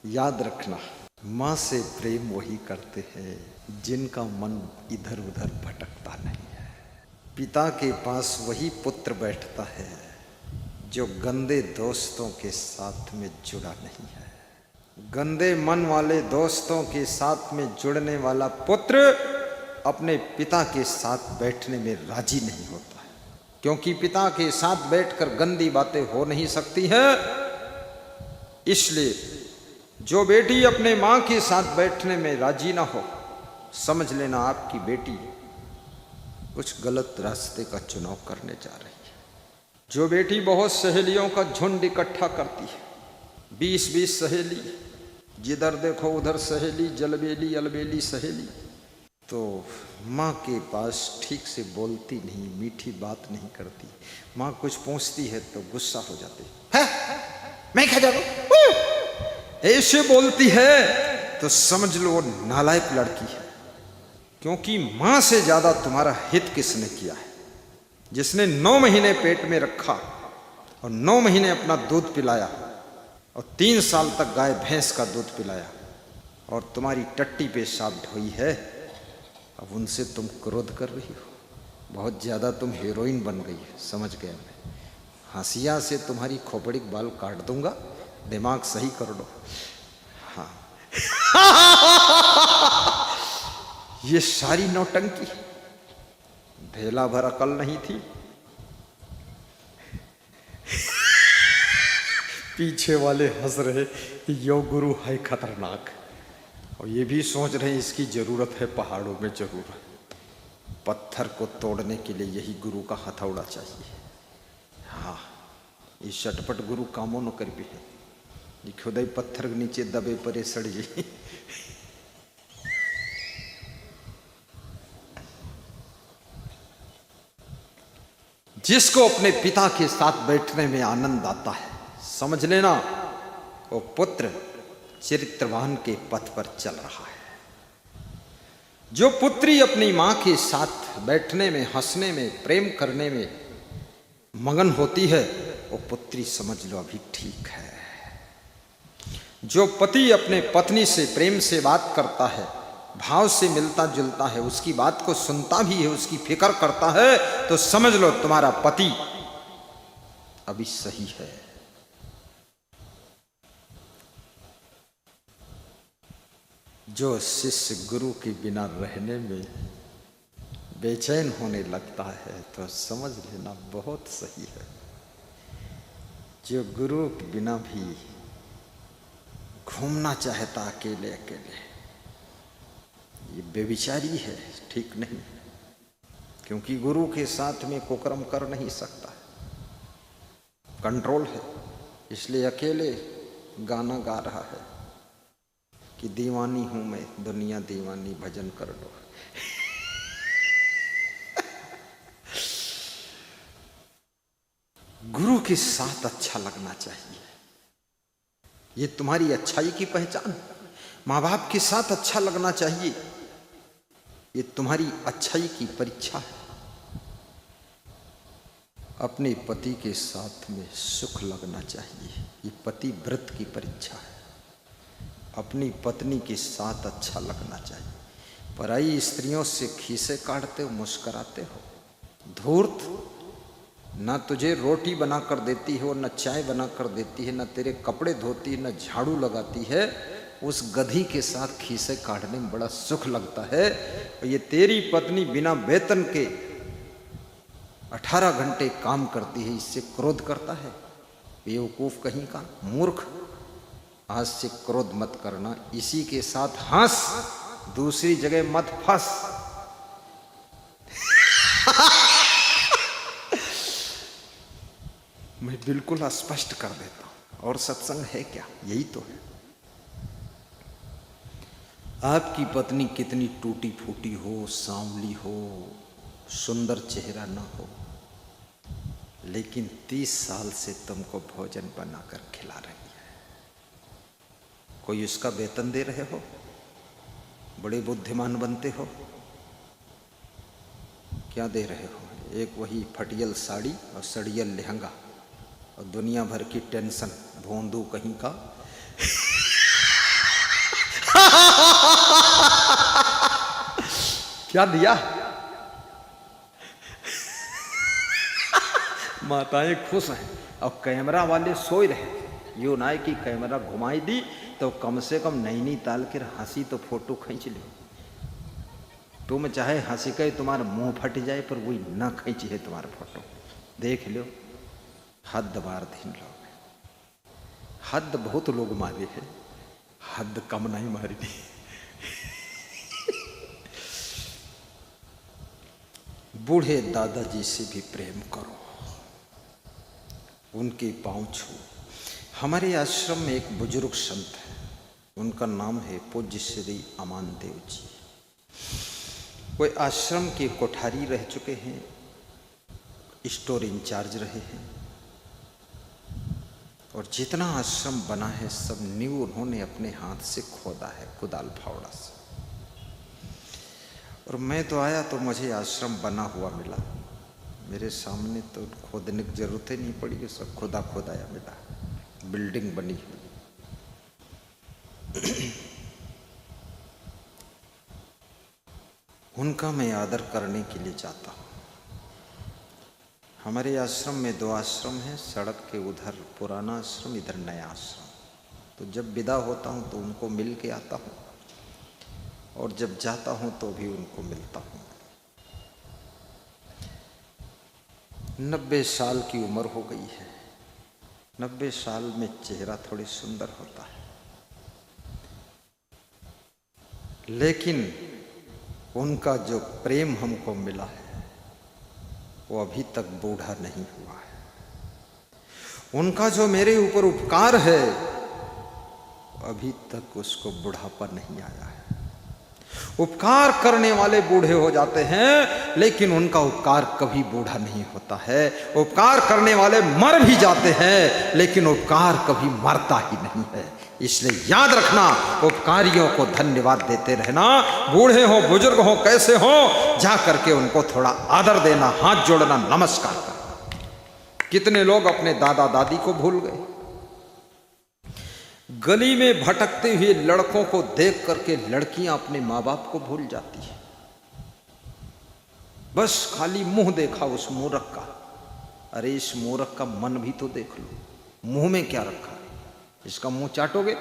याद रखना, माँ से प्रेम वही करते हैं जिनका मन इधर उधर भटकता नहीं है। पिता के पास वही पुत्र बैठता है जो गंदे दोस्तों के साथ में जुड़ा नहीं है। गंदे मन वाले दोस्तों के साथ में जुड़ने वाला पुत्र अपने पिता के साथ बैठने में राजी नहीं होता है, क्योंकि पिता के साथ बैठकर गंदी बातें हो नहीं सकती है। इसलिए जो बेटी अपने माँ के साथ बैठने में राजी ना हो, समझ लेना आपकी बेटी कुछ गलत रास्ते का चुनाव करने जा रही है। जो बेटी बहुत सहेलियों का झुंड इकट्ठा करती है, 20-20 सहेली, जिधर देखो उधर सहेली, जलबेली अलबेली सहेली, तो माँ के पास ठीक से बोलती नहीं, मीठी बात नहीं करती। माँ कुछ पूछती है तो गुस्सा हो जाती है, मैं क्या जानूं, ऐसे बोलती है तो समझ लो वो नालायक लड़की है। क्योंकि माँ से ज्यादा तुम्हारा हित किसने किया है? जिसने 9 महीने पेट में रखा और 9 महीने अपना दूध पिलाया और 3 साल तक गाय भैंस का दूध पिलाया और तुम्हारी टट्टी पेशाब ढोई है। अब उनसे तुम क्रोध कर रही हो। बहुत ज्यादा तुम हीरोइन बन गई है, समझ गया मैं। हंसिया से तुम्हारी खोपड़ी बाल काट दूंगा, दिमाग सही कर लो। हाँ ये सारी नौटंकी, ढेला भर अकल नहीं थी, पीछे वाले हंस रहे, यो गुरु है खतरनाक, और ये भी सोच रहे इसकी जरूरत है पहाड़ों में जरूर। पत्थर को तोड़ने के लिए यही गुरु का हथौड़ा चाहिए। हाँ, ये शटपट गुरु कामों न कर भी है, ये खुदाई पत्थर के नीचे दबे परे सड़ जाए। जिसको अपने पिता के साथ बैठने में आनंद आता है, समझ लेना वो पुत्र चरित्रवान के पथ पर चल रहा है। जो पुत्री अपनी मां के साथ बैठने में, हंसने में, प्रेम करने में मगन होती है, वो पुत्री समझ लो अभी ठीक है। जो पति अपने पत्नी से प्रेम से बात करता है, भाव से मिलता जुलता है, उसकी बात को सुनता भी है, उसकी फिक्र करता है, तो समझ लो तुम्हारा पति अभी सही है। जो शिष्य गुरु के बिना रहने में बेचैन होने लगता है तो समझ लेना बहुत सही है। जो गुरु के बिना भी घूमना चाहता अकेले अकेले, ये बेविचारी है, ठीक नहीं। क्योंकि गुरु के साथ में कुकर्म कर नहीं सकता, कंट्रोल है। इसलिए अकेले गाना गा रहा है कि दीवानी हूं मैं, दुनिया दीवानी, भजन कर लो। गुरु के साथ अच्छा लगना चाहिए, ये तुम्हारी अच्छाई की पहचान। माँ बाप के साथ अच्छा लगना चाहिए, ये तुम्हारी अच्छाई की परीक्षा है। अपने पति के साथ में सुख लगना चाहिए, ये पति व्रत की परीक्षा है। अपनी पत्नी के साथ अच्छा लगना चाहिए। पराई स्त्रियों से खीसे काटते हो, मुस्कुराते हो, धूर्त, ना तुझे रोटी बना कर देती है, न चाय बना कर देती है, न तेरे कपड़े धोती है, न झाड़ू लगाती है, उस गधी के साथ खीसे काटने में बड़ा सुख लगता है। और ये तेरी पत्नी बिना वेतन के 18 घंटे काम करती है, इससे क्रोध करता है। बेवकूफ कहीं का, मूर्ख, आज से क्रोध मत करना, इसी के साथ हंस, दूसरी जगह मत फंस। मैं बिल्कुल स्पष्ट कर देता हूं, और सत्संग है क्या? यही तो है। आपकी पत्नी कितनी टूटी फूटी हो, सांवली हो, सुंदर चेहरा ना हो, लेकिन 30 साल से तुमको भोजन बनाकर खिला रही है। कोई उसका वेतन दे रहे हो? बड़े बुद्धिमान बनते हो, क्या दे रहे हो? एक वही फटियल साड़ी और सड़ियल लहंगा और दुनिया भर की टेंशन, भोंदू कहीं का। क्या दिया? माताएं खुश हैं और कैमरा वाले सोए रहे। यो ना कि कैमरा घुमाई दी तो कम से कम नैनीताल के हंसी तो फोटो खींच लो। तुम चाहे हंसी के तुम्हारा मुंह फट जाए पर वही ना खींची है तुम्हारा फोटो। देख लो, हद बार दिन लोग, हद बहुत लोग मारे हैं, हद कम नहीं मारी थी। बूढ़े दादाजी से भी प्रेम करो, उनके पांव छू। हमारे आश्रम में एक बुजुर्ग संत है, उनका नाम है पूज्य श्री अमान देव जी। वे आश्रम के कोठारी रह चुके हैं, स्टोर इंचार्ज रहे हैं, और जितना आश्रम बना है सब नींव उन्होंने अपने हाथ से खोदा है, कुदाल फावड़ा से। और मैं तो आया तो मुझे आश्रम बना हुआ मिला, मेरे सामने तो खोदने की जरूरत ही नहीं पड़ी, सब खुदा खोदाया मिला, बिल्डिंग बनी हुई। उनका मैं आदर करने के लिए जाता हूँ। हमारे आश्रम में 2 आश्रम हैं, सड़क के उधर पुराना आश्रम, इधर नया आश्रम। तो जब विदा होता हूँ तो उनको मिल के आता हूँ, और जब जाता हूँ तो भी उनको मिलता हूँ। 90 साल की उम्र हो गई है। 90 साल में चेहरा थोड़ी सुंदर होता है, लेकिन उनका जो प्रेम हमको मिला है वो अभी तक बूढ़ा नहीं हुआ है। उनका जो मेरे ऊपर उपकार है अभी तक उसको बुढ़ापा नहीं आया है। उपकार करने वाले बूढ़े हो जाते हैं, लेकिन उनका उपकार कभी बूढ़ा नहीं होता है। उपकार करने वाले मर भी जाते हैं, लेकिन उपकार कभी मरता ही नहीं है। इसलिए याद रखना, उपकारियों को धन्यवाद देते रहना। बूढ़े हो, बुजुर्ग हो, कैसे हो, जा करके उनको थोड़ा आदर देना, हाथ जोड़ना, नमस्कार करना। कितने लोग अपने दादा दादी को भूल गए। गली में भटकते हुए लड़कों को देख करके लड़कियां अपने माँ बाप को भूल जाती है। बस खाली मुंह देखा उस मूर्ख का। अरे इस मूर्ख का मन भी तो देख लो, मुंह में क्या रखा है। इसका मुंह चाटोगे,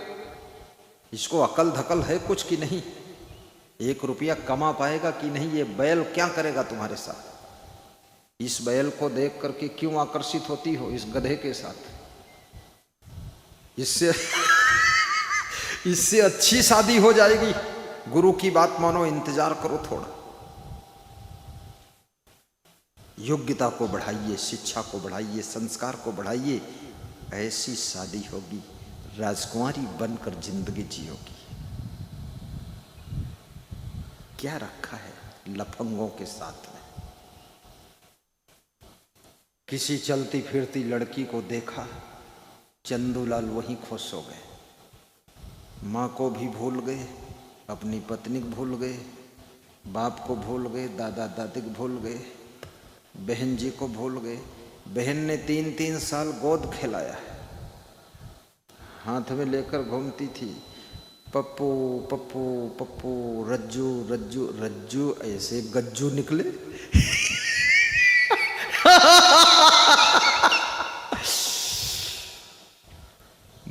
इसको अकल धकल है कुछ कि नहीं, 1 रुपया कमा पाएगा कि नहीं, ये बैल क्या करेगा तुम्हारे साथ। इस बैल को देख करके क्यों आकर्षित होती हो इस गधे के साथ। इससे अच्छी शादी हो जाएगी। गुरु की बात मानो, इंतजार करो थोड़ा। योग्यता को बढ़ाइए, शिक्षा को बढ़ाइए, संस्कार को बढ़ाइए, ऐसी शादी होगी, राजकुमारी बनकर जिंदगी जियोगी। क्या रखा है लफंगों के साथ में। किसी चलती फिरती लड़की को देखा, चंदूलाल वहीं खुश हो गए। माँ को भी भूल गए, अपनी पत्नी को भूल गए, बाप को भूल गए, दादा दादी को भूल गए, बहन जी को भूल गए। बहन ने 3-3 साल गोद खिलाया है, हाथ में लेकर घूमती थी, पप्पू पप्पू पप्पू, रज्जू रज्जू रज्जू, ऐसे गज्जू निकले।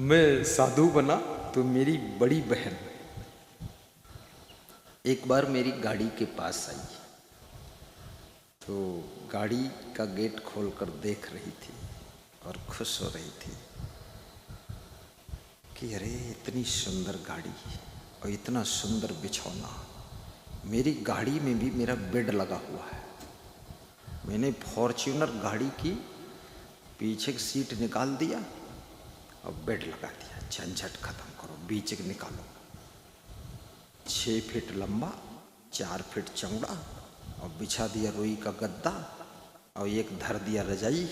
मैं साधु बना तो मेरी बड़ी बहन एक बार मेरी गाड़ी के पास आई, तो गाड़ी का गेट खोलकर देख रही थी और खुश हो रही थी कि अरे इतनी सुंदर गाड़ी और इतना सुंदर बिछौना। मेरी गाड़ी में भी मेरा बेड लगा हुआ है। मैंने फॉर्च्यूनर गाड़ी की पीछे की सीट निकाल दिया और बेड लगा दिया। झंझट खत्म करो, बीच के निकालो। 6 फीट लंबा, 4 फीट चौड़ा, और बिछा दिया रुई का गद्दा, और एक धर दिया रजाई।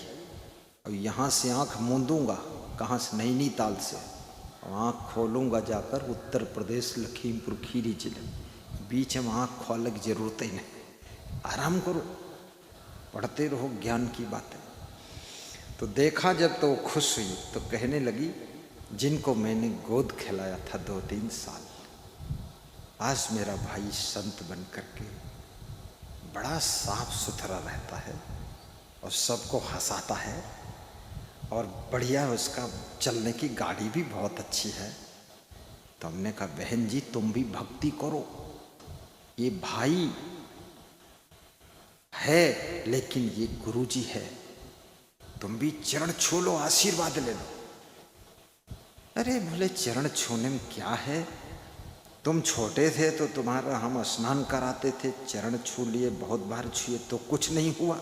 और यहाँ से आँख मूंदूंगा, कहाँ से, नैनीताल से, और आँख खोलूँगा जाकर उत्तर प्रदेश लखीमपुर खीरी जिले। बीच में आँख खोलने की जरूरत ही नहीं, आराम करो, पढ़ते रहो ज्ञान की बातें। तो देखा जब तो खुश हुई, तो कहने लगी जिनको मैंने गोद खिलाया था 2-3 साल, आज मेरा भाई संत बन करके बड़ा साफ सुथरा रहता है और सबको हंसाता है और बढ़िया उसका चलने की गाड़ी भी बहुत अच्छी है। तो हमने कहा बहन जी तुम भी भक्ति करो, ये भाई है लेकिन ये गुरुजी है, तुम भी चरण छू लो, आशीर्वाद ले लो। अरे बोले चरण छूने में क्या है, तुम छोटे थे तो तुम्हारा हम स्नान कराते थे, चरण छू लिए, बहुत बार छुए तो कुछ नहीं हुआ।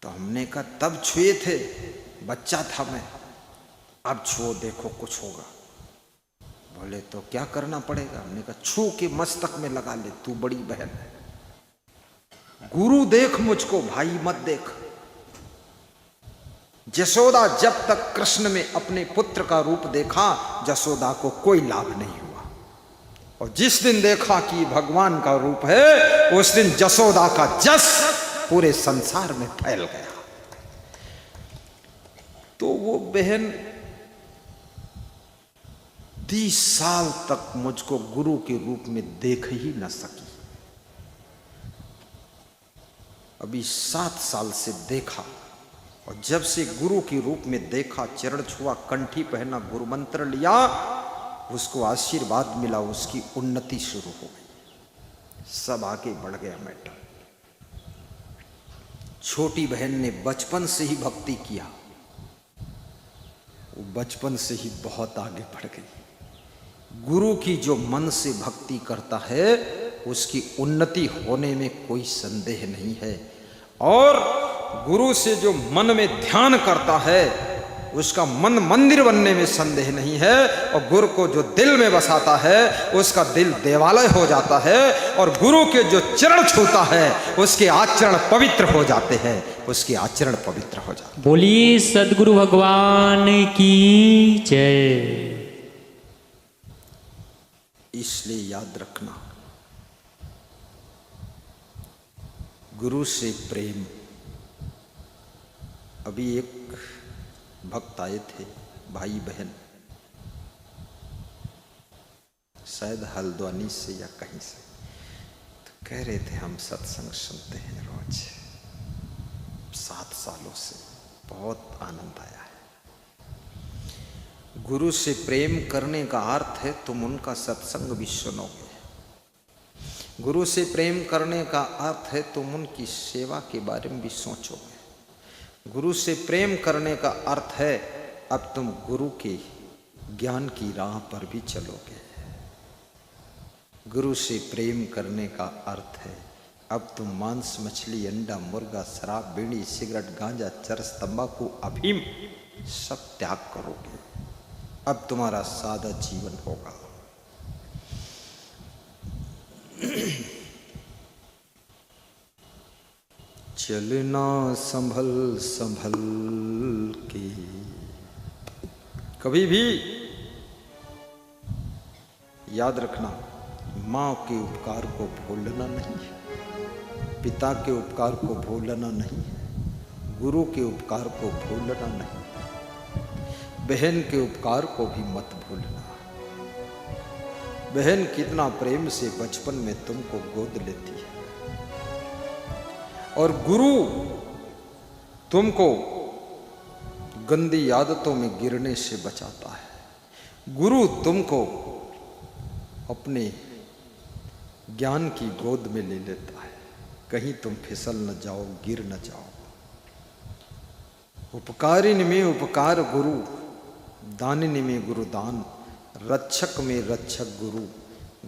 तो हमने कहा तब छुए थे, बच्चा था मैं, अब छुओ देखो कुछ होगा। बोले तो क्या करना पड़ेगा? हमने कहा छू के मस्तक में लगा ले, तू बड़ी बहन है, गुरु देख मुझको, भाई मत देख। जसोदा जब तक कृष्ण में अपने पुत्र का रूप देखा, जसोदा को कोई लाभ नहीं हुआ, और जिस दिन देखा कि भगवान का रूप है, उस दिन जसोदा का जस पूरे संसार में फैल गया। तो वो बहन 30 साल तक मुझको गुरु के रूप में देख ही न सकी। अभी 7 साल से देखा, और जब से गुरु के रूप में देखा, चरण छुआ, कंठी पहना, गुरु मंत्र लिया, उसको आशीर्वाद मिला, उसकी उन्नति शुरू हो गई, सब आगे बढ़ गया मैटर। छोटी बहन ने बचपन से ही भक्ति किया, वो बचपन से ही बहुत आगे बढ़ गई। गुरु की जो मन से भक्ति करता है उसकी उन्नति होने में कोई संदेह नहीं है, और गुरु से जो मन में ध्यान करता है उसका मन मंदिर बनने में संदेह नहीं है, और गुरु को जो दिल में बसाता है उसका दिल देवालय हो जाता है, और गुरु के जो चरण छूता है उसके आचरण पवित्र हो जाते हैं, उसके आचरण पवित्र हो जाते हैं। बोलिए सद्गुरु भगवान की जय। इसलिए याद रखना, गुरु से प्रेम। अभी एक भक्त आए थे, भाई बहन, शायद हल्द्वानी से या कहीं से, तो कह रहे थे हम सत्संग सुनते हैं रोज 7 सालों से, बहुत आनंद आया है। गुरु से प्रेम करने का अर्थ है तुम उनका सत्संग भी सुनोगे। गुरु से प्रेम करने का अर्थ है तुम उनकी सेवा के बारे में भी सोचोगे। गुरु से प्रेम करने का अर्थ है अब तुम गुरु के ज्ञान की राह पर भी चलोगे। गुरु से प्रेम करने का अर्थ है अब तुम मांस, मछली, अंडा, मुर्गा, शराब, बीड़ी, सिगरेट, गांजा, चरस, तंबाकू, अफीम सब त्याग करोगे। अब तुम्हारा सादा जीवन होगा। चलना संभल संभल के, कभी भी याद रखना, माँ के उपकार को भूलना नहीं है, पिता के उपकार को भूलना नहीं है, गुरु के उपकार को भूलना नहीं, बहन के उपकार को भी मत भूलना। बहन कितना प्रेम से बचपन में तुमको गोद लेती है, और गुरु तुमको गंदी आदतों में गिरने से बचाता है। गुरु तुमको अपने ज्ञान की गोद में ले लेता है, कहीं तुम फिसल न जाओ, गिर न जाओ। उपकारिणी में उपकार गुरु, दानिनी में गुरु दान, रक्षक में रक्षक गुरु,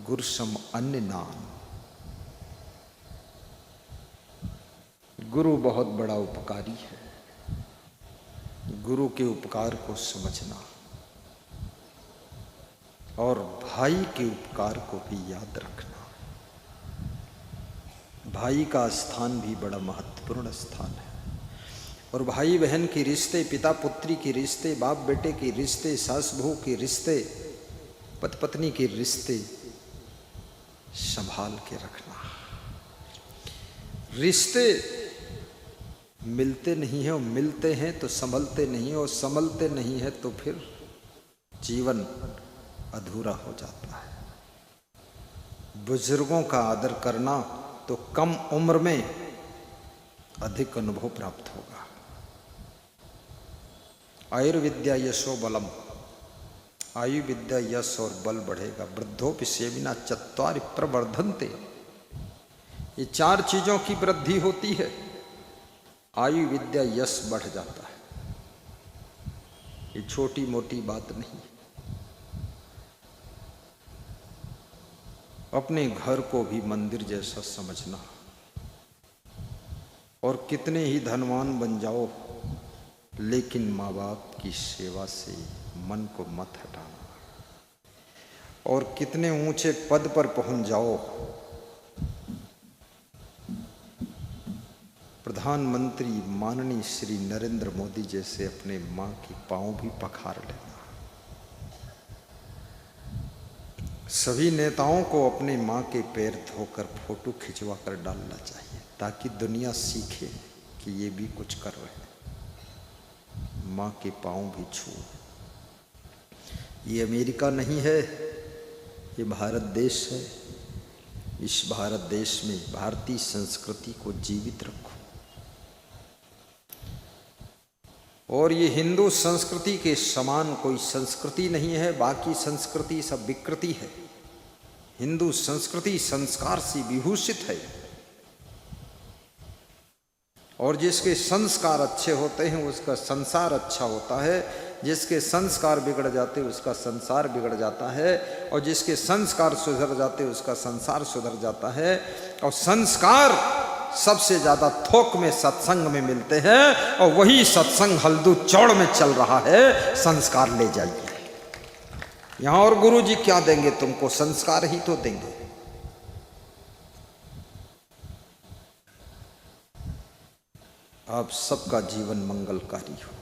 गुरु सम अन्य नाम। गुरु बहुत बड़ा उपकारी है। गुरु के उपकार को समझना, और भाई के उपकार को भी याद रखना। भाई का स्थान भी बड़ा महत्वपूर्ण स्थान है, और भाई बहन के रिश्ते, पिता पुत्री के रिश्ते, बाप बेटे के रिश्ते, सास बहू के रिश्ते, पति पत्नी के रिश्ते संभाल के रखना। रिश्ते मिलते नहीं है, और मिलते हैं तो संभलते नहीं है, और संभलते नहीं है तो फिर जीवन अधूरा हो जाता है। बुजुर्गों का आदर करना तो कम उम्र में अधिक अनुभव प्राप्त होगा। आयुर्विद्या यशो बलम, आयु विद्या यश और बल बढ़ेगा। वृद्धोपि सेविना चत्वारि प्रवर्धन्ते, ये 4 चीजों की वृद्धि होती है। आयु विद्या यश बढ़ जाता है, ये छोटी मोटी बात नहीं। अपने घर को भी मंदिर जैसा समझना, और कितने ही धनवान बन जाओ लेकिन माँ बाप की सेवा से मन को मत हटाना। और कितने ऊंचे पद पर पहुंच जाओ, प्रधानमंत्री माननीय श्री नरेंद्र मोदी जैसे अपने माँ की पांव भी पखार लेना। सभी नेताओं को अपने माँ के पैर धोकर फोटो खिंचवा कर डालना चाहिए, ताकि दुनिया सीखे कि ये भी कुछ कर रहे हैं, माँ के पांव भी छू। ये अमेरिका नहीं है, ये भारत देश है। इस भारत देश में भारतीय संस्कृति को जीवित रखो। और ये हिंदू संस्कृति के समान कोई संस्कृति नहीं है, बाकी संस्कृति सब विकृति है। हिंदू संस्कृति संस्कार से विभूषित है, और जिसके संस्कार अच्छे होते हैं उसका संसार अच्छा होता है, जिसके संस्कार बिगड़ जाते उसका संसार बिगड़ जाता है, और जिसके संस्कार सुधर जाते उसका संसार सुधर जाता है। और संस्कार सबसे ज्यादा थोक में सत्संग में मिलते हैं, और वही सत्संग हल्दू चौड़ में चल रहा है। संस्कार ले जाइए यहां, और गुरु जी क्या देंगे तुमको? संस्कार ही तो देंगे। आप सबका जीवन मंगलकारी हो।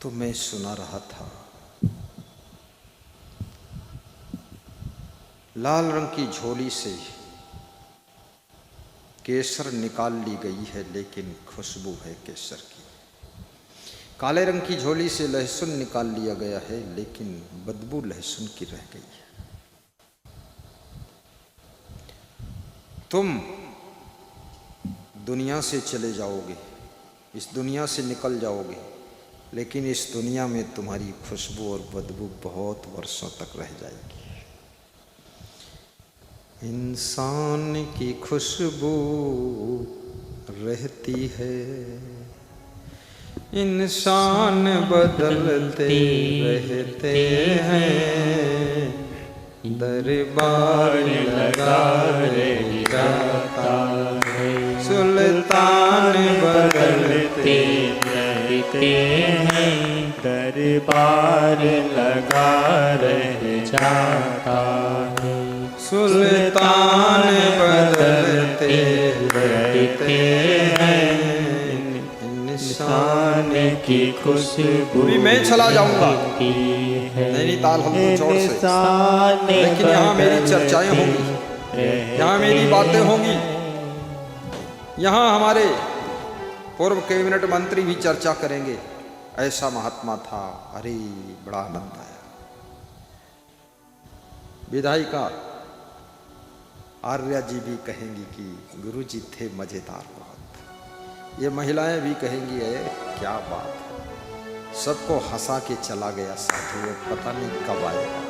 तो मैं सुना रहा था, लाल रंग की झोली से केसर निकाल ली गई है, लेकिन खुशबू है केसर की। काले रंग की झोली से लहसुन निकाल लिया गया है, लेकिन बदबू लहसुन की रह गई है। तुम दुनिया से चले जाओगे, इस दुनिया से निकल जाओगे, लेकिन इस दुनिया में तुम्हारी खुशबू और बदबू बहुत वर्षों तक रह जाएगी। इंसान की खुशबू रहती है, इंसान बदलते रहते हैं, दरबार लगा रहता है, सुल्तान बदलते रहते हैं, दरबार लगा रह जाता है, सुल्तान बदलते रहते हैं, इंसान की खुशबू भी मैं चला जाऊंगा नैनीताल हल्दू चौड़ से, लेकिन यहाँ मेरी चर्चाएं होंगी, यहाँ मेरी बातें होंगी, यहाँ हमारे पूर्व कैबिनेट मंत्री भी चर्चा करेंगे, ऐसा महात्मा था। अरे बड़ा आनंद आया। विधायिका आर्या जी भी कहेंगी कि गुरु जी थे मजेदार बहुत। ये महिलाएं भी कहेंगी है क्या बात है, सबको हंसा के चला गया साधु, वो पता नहीं कब आएगा।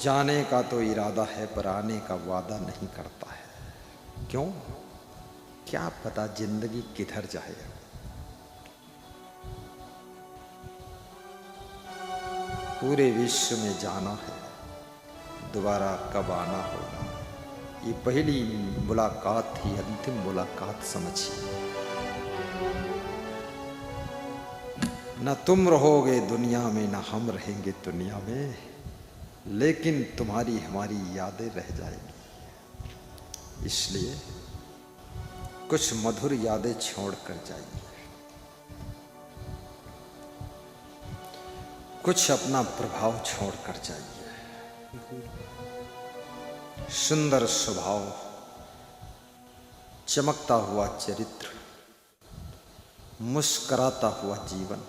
जाने का तो इरादा है पर आने का वादा नहीं करता है। क्यों? क्या पता जिंदगी किधर जाए। पूरे विश्व में जाना है, दोबारा कब आना होगा। ये पहली मुलाकात ही अंतिम मुलाकात समझिए। न तुम रहोगे दुनिया में, न हम रहेंगे दुनिया में, लेकिन तुम्हारी हमारी यादें रह जाएंगी। इसलिए कुछ मधुर यादें छोड़ कर जाइए, कुछ अपना प्रभाव छोड़ कर जाइए। सुंदर स्वभाव, चमकता हुआ चरित्र, मुस्कुराता हुआ जीवन,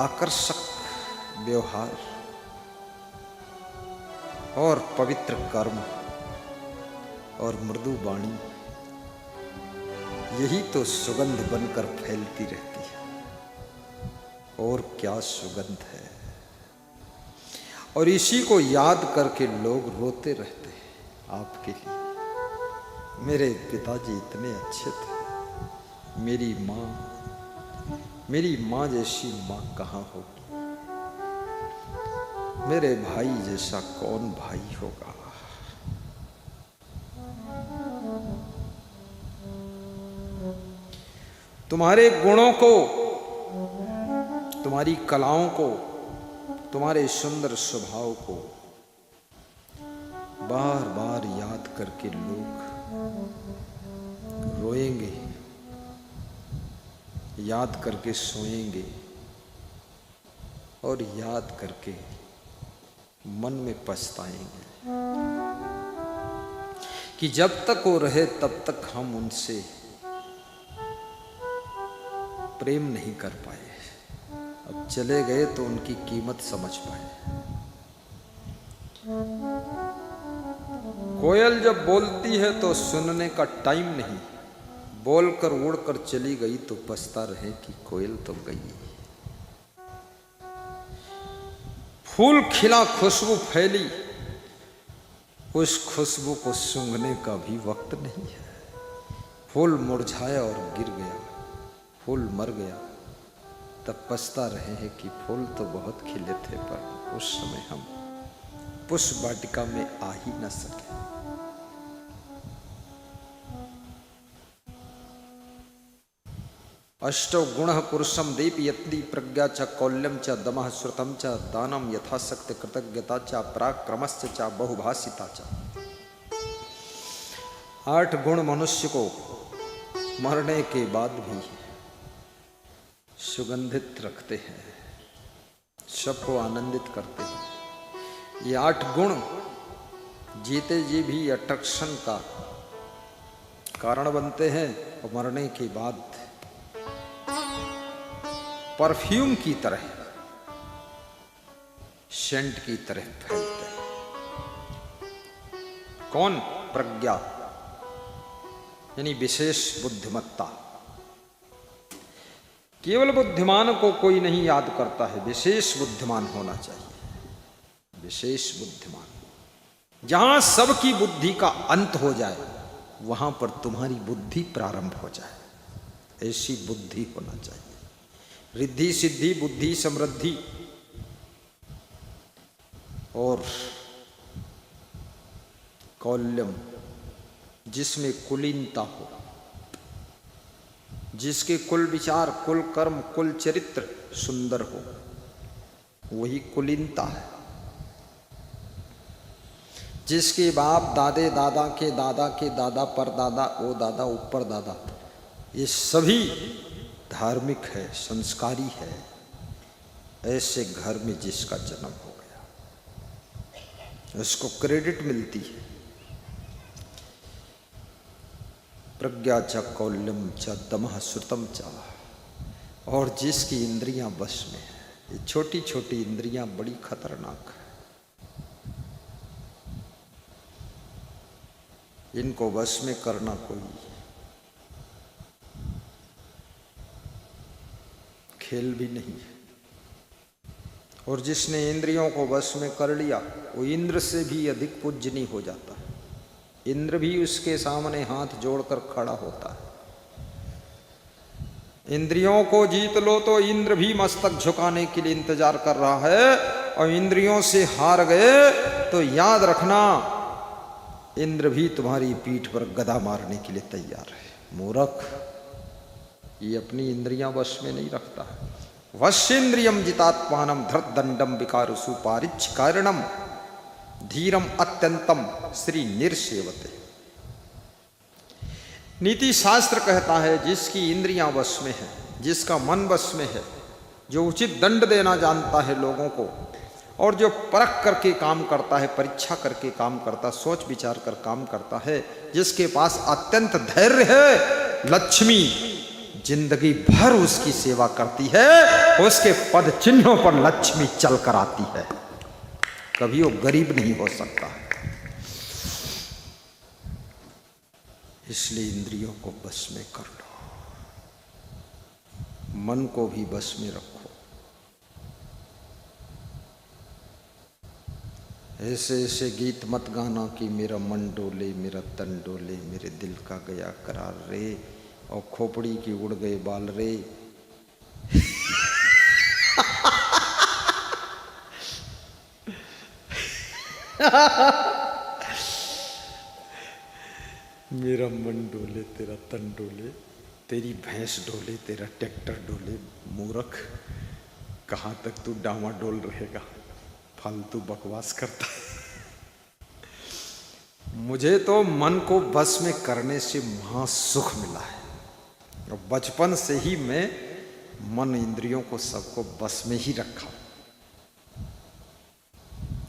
आकर्षक व्यवहार और पवित्र कर्म और मृदु वाणी, यही तो सुगंध बनकर फैलती रहती है। और क्या सुगंध है। और इसी को याद करके लोग रोते रहते हैं आपके लिए। मेरे पिताजी इतने अच्छे थे, मेरी माँ जैसी माँ कहाँ होगी, मेरे भाई जैसा कौन भाई होगा। तुम्हारे गुणों को, तुम्हारी कलाओं को, तुम्हारे सुंदर स्वभाव को बार बार याद करके लोग रोएंगे, याद करके सोएंगे और याद करके मन में पछताएंगे कि जब तक वो रहे तब तक हम उनसे प्रेम नहीं कर पाए, अब चले गए तो उनकी कीमत समझ पाए। कोयल जब बोलती है तो सुनने का टाइम नहीं, बोलकर उड़कर चली गई तो पछता रहे कि कोयल तो गई। फूल खिला, खुशबू फैली, उस खुशबू को सूंघने का भी वक्त नहीं है। फूल मुरझाया और गिर गया, फूल मर गया, तब पछता रहे हैं कि फूल तो बहुत खिले थे पर उस समय हम पुष्प वाटिका में आ ही न सके। अष्टौ गुणः पुरुषम दीपयति प्रज्ञा च कौल्यम च दमः श्रुतम च दानम यथाशक्ति कृतज्ञता च पराक्रमश्च च बहुभाषिता च। 8 गुण मनुष्य को मरने के बाद भी सुगंधित रखते हैं, सबको आनंदित करते हैं। ये 8 गुण जीते जी भी अट्रैक्शन का कारण बनते हैं और मरने के बाद परफ्यूम की तरह, सेंट की तरह फैलते हैं। कौन? प्रज्ञा, यानी विशेष बुद्धिमत्ता। केवल बुद्धिमान को कोई नहीं याद करता है, विशेष बुद्धिमान होना चाहिए। विशेष बुद्धिमान, जहां सबकी बुद्धि का अंत हो जाए वहां पर तुम्हारी बुद्धि प्रारंभ हो जाए, ऐसी बुद्धि होना चाहिए। रिद्धि सिद्धि बुद्धि समृद्धि और कौल्यम, जिसमें कुलीनता हो, जिसके कुल विचार, कुल कर्म, कुल चरित्र सुंदर हो, वही कुलीनता है। जिसके बाप दादे दादा के दादा के दादा परदादा, ओ दादा ऊपर दादा, ये सभी धार्मिक है, संस्कारी है, ऐसे घर में जिसका जन्म हो गया उसको क्रेडिट मिलती है। प्रज्ञा च कौल्यम च दमः श्रुतम च, और जिसकी इंद्रियां वश में है। ये छोटी छोटी इंद्रियां बड़ी खतरनाक है, इनको वश में करना कोई खेल भी नहीं है। और जिसने इंद्रियों को वश में कर लिया वो इंद्र से भी अधिक पूजनीय हो जाता है। इंद्र भी उसके सामने हाथ जोड़कर खड़ा होता है। इंद्रियों को जीत लो तो इंद्र भी मस्तक झुकाने के लिए इंतजार कर रहा है, और इंद्रियों से हार गए तो याद रखना इंद्र भी तुम्हारी पीठ पर गदा मारने के लिए तैयार है। मूर्ख, ये अपनी इंद्रियां वश में नहीं रखता है। वश्येन्द्रियम जितात्मानम धृत दंडम विकारसु पारिच कारणम धीरम अत्यंतम श्री निर्सेवते। नीति शास्त्र कहता है जिसकी इंद्रियां वश में है, जिसका मन वश में है, जो उचित दंड देना जानता है लोगों को, और जो परख करके काम करता है, परीक्षा करके काम करता, सोच विचार कर काम करता है, जिसके पास अत्यंत धैर्य है, लक्ष्मी जिंदगी भर उसकी सेवा करती है, उसके पद चिन्हों पर लक्ष्मी चल कर आती है, कभी वो गरीब नहीं हो सकता। इसलिए इंद्रियों को बस में कर लो, मन को भी बस में रखो। ऐसे ऐसे गीत मत गाना कि मेरा मन डोले, मेरा तन डोले, मेरे दिल का गया करार रे, और खोपड़ी की उड़ गए बाल रे। मेरा मन डोले, तेरा तन डोले, तेरी भैंस डोले, तेरा ट्रैक्टर डोले। मूर्ख, कहाँ तक तू डामाडोल रहेगा, फालतू बकवास करता है। मुझे तो मन को बस में करने से महा सुख मिला है, और बचपन से ही मैं मन इंद्रियों को सबको बस में ही रखा।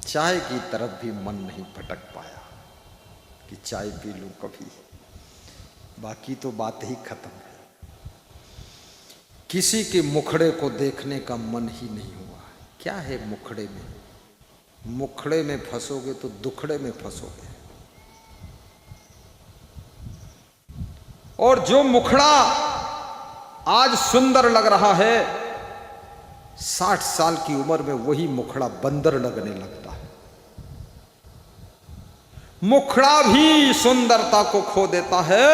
चाय की तरफ भी मन नहीं भटक पाया कि चाय पी लूं कभी, बाकी तो बात ही खत्म है। किसी के मुखड़े को देखने का मन ही नहीं हुआ। क्या है मुखड़े में? मुखड़े में फंसोगे तो दुखड़े में फंसोगे। और जो मुखड़ा आज सुंदर लग रहा है, 60 साल की उम्र में वही मुखड़ा बंदर लगने लगता है। मुखड़ा भी सुंदरता को खो देता है,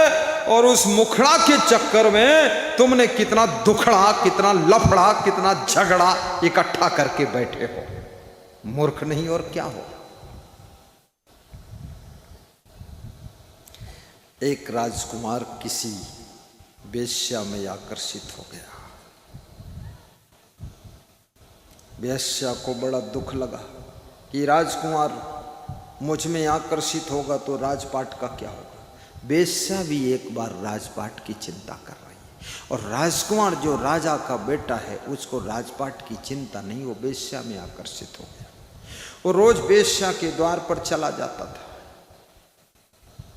और उस मुखड़ा के चक्कर में तुमने कितना दुखड़ा, कितना लफड़ा, कितना झगड़ा इकट्ठा करके बैठे हो। मूर्ख नहीं और क्या हो। एक राजकुमार किसी वेश्या में आकर्षित हो गया। वेश्या को बड़ा दुख लगा कि राजकुमार मुझ में आकर्षित होगा तो राजपाट का क्या होगा। वेश्या भी एक बार राजपाट की चिंता कर रही है, और राजकुमार जो राजा का बेटा है उसको राजपाट की चिंता नहीं, वो वेश्या में आकर्षित हो गया। वो रोज वेश्या के द्वार पर चला जाता था,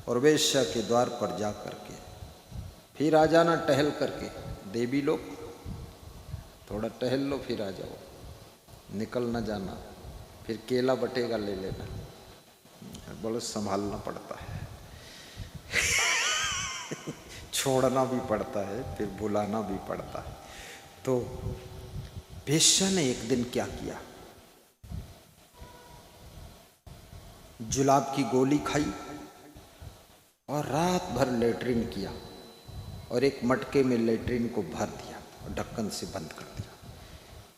और वेश्या के द्वार पर जा करके फिर आ जाना टहल करके। देवी लोग थोड़ा टहल लो फिर आ जाओ, निकल ना जाना, फिर केला बटेगा ले लेना। बड़ा संभालना पड़ता है। छोड़ना भी पड़ता है, फिर बुलाना भी पड़ता है। तो वेश्या ने एक दिन क्या किया, जुलाब की गोली खाई और रात भर लेटरिन किया, और एक मटके में लेटरिन को भर दिया और ढक्कन से बंद कर दिया।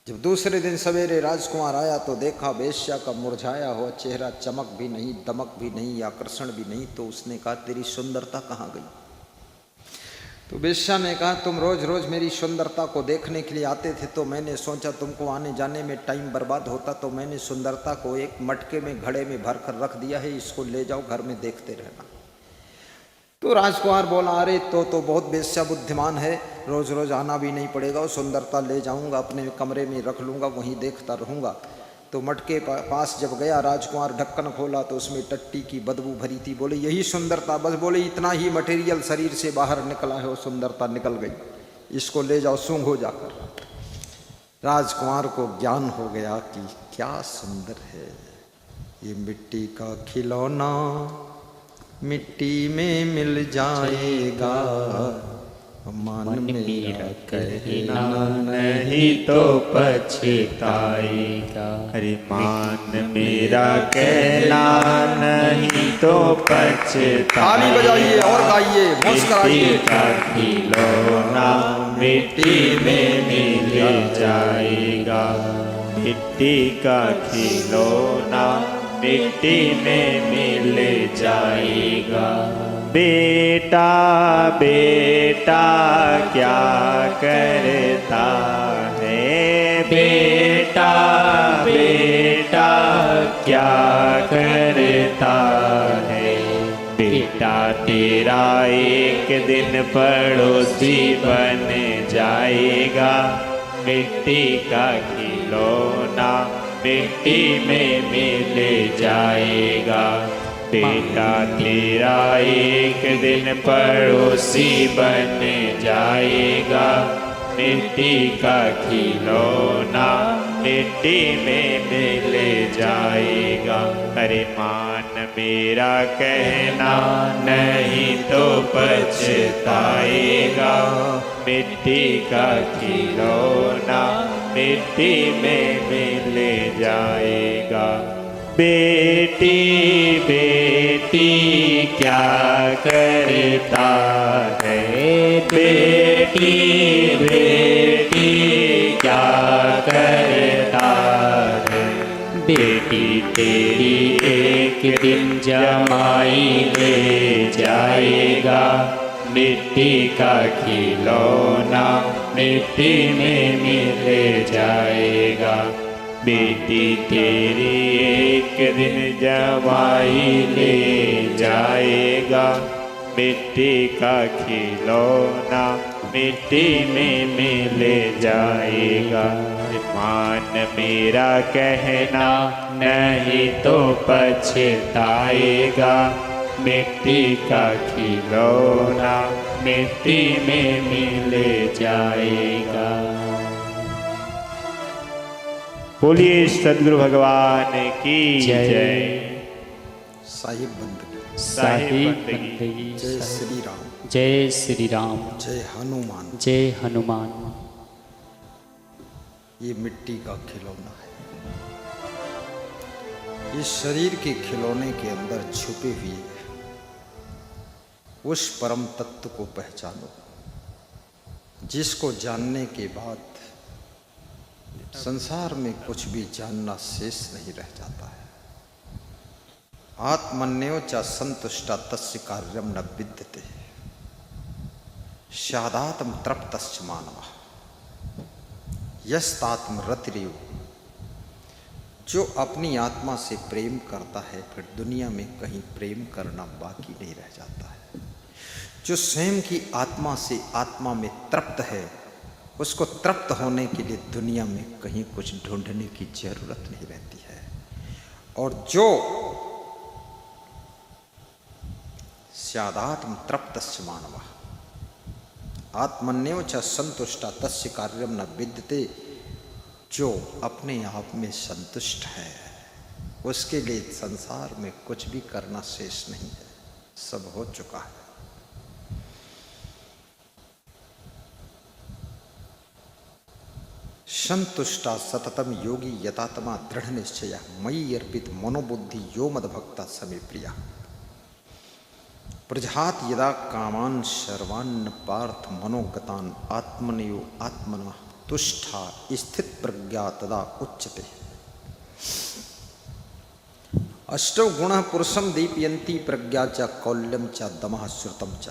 जब दूसरे दिन सवेरे राजकुमार आया तो देखा वेश्या का मुरझाया हुआ चेहरा, चमक भी नहीं, दमक भी नहीं, आकर्षण भी नहीं। तो उसने कहा तेरी सुंदरता कहाँ गई? तो वेश्या ने कहा तुम रोज रोज मेरी सुंदरता को देखने के लिए आते थे, तो मैंने सोचा तुमको आने जाने में टाइम बर्बाद होता, तो मैंने सुंदरता को एक मटके में घड़े में भर कर रख दिया है, इसको ले जाओ घर में देखते रहना। तो राजकुमार बोला अरे तो बहुत वेश्या बुद्धिमान है, रोज रोज आना भी नहीं पड़ेगा, और सुंदरता ले जाऊंगा अपने कमरे में रख लूँगा, वहीं देखता रहूँगा। तो मटके पास जब गया राजकुमार, ढक्कन खोला तो उसमें टट्टी की बदबू भरी थी। बोले यही सुंदरता? बस बोले इतना ही मटेरियल शरीर से बाहर निकला है, वो सुंदरता निकल गई, इसको ले जाओ सूंघो जाकर। राजकुमार को ज्ञान हो गया कि क्या सुंदर है ये मिट्टी का खिलौना, मिट्टी में मिल जाएगा, मन मेरा कहना नहीं तो पछताएगा। अरे मान मेरा कहना नहीं तो पछताएगा। ताली बजाइए और गाइए, मुस्कुराइए। का खिलौना मिट्टी में मिल जाएगा, मिट्टी का खिलौना मिट्टी में मिल जाएगा। बेटा बेटा क्या करता है, बेटा बेटा क्या करता है। बेटा तेरा एक दिन पड़ोसी बन जाएगा, मिट्टी का खिलौना मिट्टी में मिल जाएगा। बेटा तेरा एक दिन पड़ोसी बन जाएगा, मिट्टी का खिलौना मिट्टी में मिल जाएगा। अरे मान मेरा कहना नहीं तो पछताएगा, मिट्टी का खिलौना मिट्टी में मिल जाएगा। बेटी बेटी क्या करता है, बेटी बेटी क्या करता है। बेटी तेरी एक दिन जमाई ले जाएगा, मिट्टी का खिलौना मिट्टी में मिल जाएगा। बेटी तेरी एक दिन जमाई ले जाएगा, मिट्टी का खिलौना मिट्टी में मिल जाएगा। मान मेरा कहना नहीं तो पछताएगा, मिट्टी का खिलौना मिट्टी में मिल जाएगा। बोलिए सदगुरु भगवान की जय। साहिब बंदगी, साहिब बंदगी, जय श्री राम, जय श्री राम, जय हनुमान। जय हनुमान। ये मिट्टी का खिलौना है, इस शरीर के खिलौने के अंदर छुपे हुए उस परम तत्व को पहचानो, जिसको जानने के बाद संसार में कुछ भी जानना शेष नहीं रह जाता है। आत्मन्यो च संतुष्टा तस्य कार्यम न विद्यते, स्यादात्म तृप्तश्च मानवः यस्तात्म रतिरेव। जो अपनी आत्मा से प्रेम करता है फिर दुनिया में कहीं प्रेम करना बाकी नहीं रह जाता है। जो स्वयं की आत्मा से आत्मा में तृप्त है, उसको तृप्त होने के लिए दुनिया में कहीं कुछ ढूंढने की जरूरत नहीं रहती है। और जो स्यादात्म तृप्तस्य मानवः आत्मन्यो च संतुष्टा तस्य कार्यम न विद्यते। जो अपने आप में संतुष्ट है उसके लिए संसार में कुछ भी करना शेष नहीं है, सब हो चुका है। संतुष्टा सततम योगी यतात्मा दृढ़ निश्चय मयि अर्पित मनोबुद्धि यो मद्भक्ता समे प्रिया। प्रजात यदा कामान सर्वान् पार्थ मनोगतान आत्मनयो आत्मना तुष्टा स्थित प्रज्ञा तदा उच्यते। अष्टौ गुणः पुरुषं दीपयन्ति प्रज्ञा च कौल्यम च दमः श्रुतम च।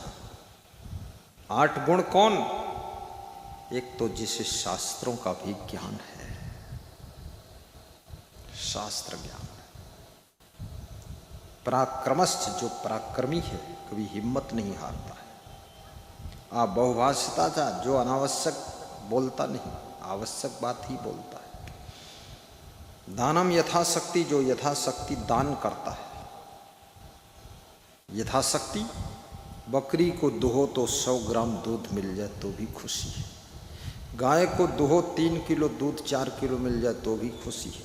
8 गुण कौन? एक तो जिसे शास्त्रों का भी ज्ञान है, शास्त्र ज्ञान। पराक्रमस्थ, जो पराक्रमी है, कभी हिम्मत नहीं हारता है। बहुभाषिता था, जो अनावश्यक बोलता नहीं, आवश्यक बात ही बोलता है। दानम यथाशक्ति, जो यथाशक्ति दान करता है। यथाशक्ति बकरी को दुहो तो 100 ग्राम दूध मिल जाए तो भी खुशी है। गाय को दुहो 3 किलो दूध 4 किलो मिल जाए तो भी खुशी है।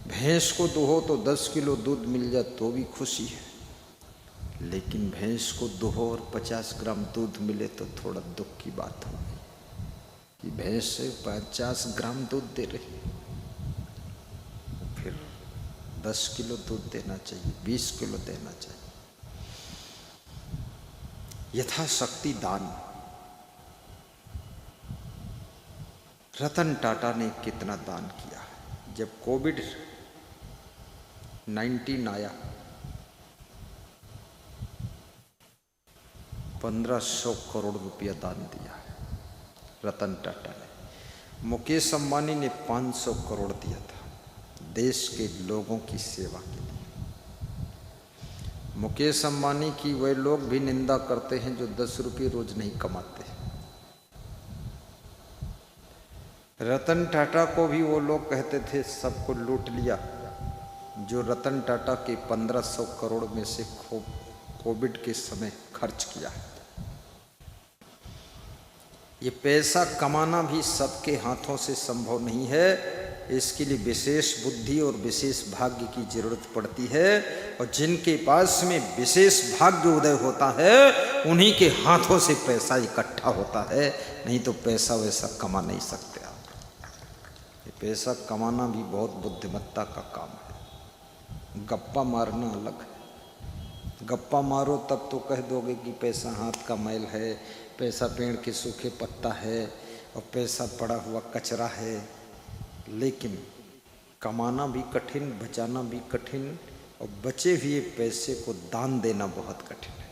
भैंस को दुहो तो 10 किलो दूध मिल जाए तो भी खुशी है। लेकिन भैंस को दुहो और 50 ग्राम दूध मिले तो थोड़ा दुख की बात होगी कि भैंस से 50 ग्राम दूध दे रही है, फिर 10 किलो दूध देना चाहिए, 20 किलो देना चाहिए। यथाशक्ति दान। रतन टाटा ने कितना दान किया। जब कोविड-19 आया 1500 करोड़ रुपया दान दिया रतन टाटा ने। मुकेश अंबानी ने 500 करोड़ दिया था देश के लोगों की सेवा के लिए। मुकेश अंबानी की वे लोग भी निंदा करते हैं जो 10 रुपये रोज नहीं कमाते। रतन टाटा को भी वो लोग कहते थे सबको लूट लिया, जो रतन टाटा के 1500 करोड़ में से कोविड के समय खर्च किया है। ये पैसा कमाना भी सबके हाथों से संभव नहीं है, इसके लिए विशेष बुद्धि और विशेष भाग्य की जरूरत पड़ती है, और जिनके पास में विशेष भाग्य उदय होता है उन्हीं के हाथों से पैसा इकट्ठा होता है, नहीं तो पैसा वैसा कमा नहीं सकते आप। ये पैसा कमाना भी बहुत बुद्धिमत्ता का काम है। गप्पा मारना अलग है। गप्पा मारो तब तो कह दोगे कि पैसा हाथ का मैल है, पैसा पेड़ के सूखे पत्ता है, और पैसा पड़ा हुआ कचरा है। लेकिन कमाना भी कठिन, बचाना भी कठिन, और बचे हुए पैसे को दान देना बहुत कठिन है।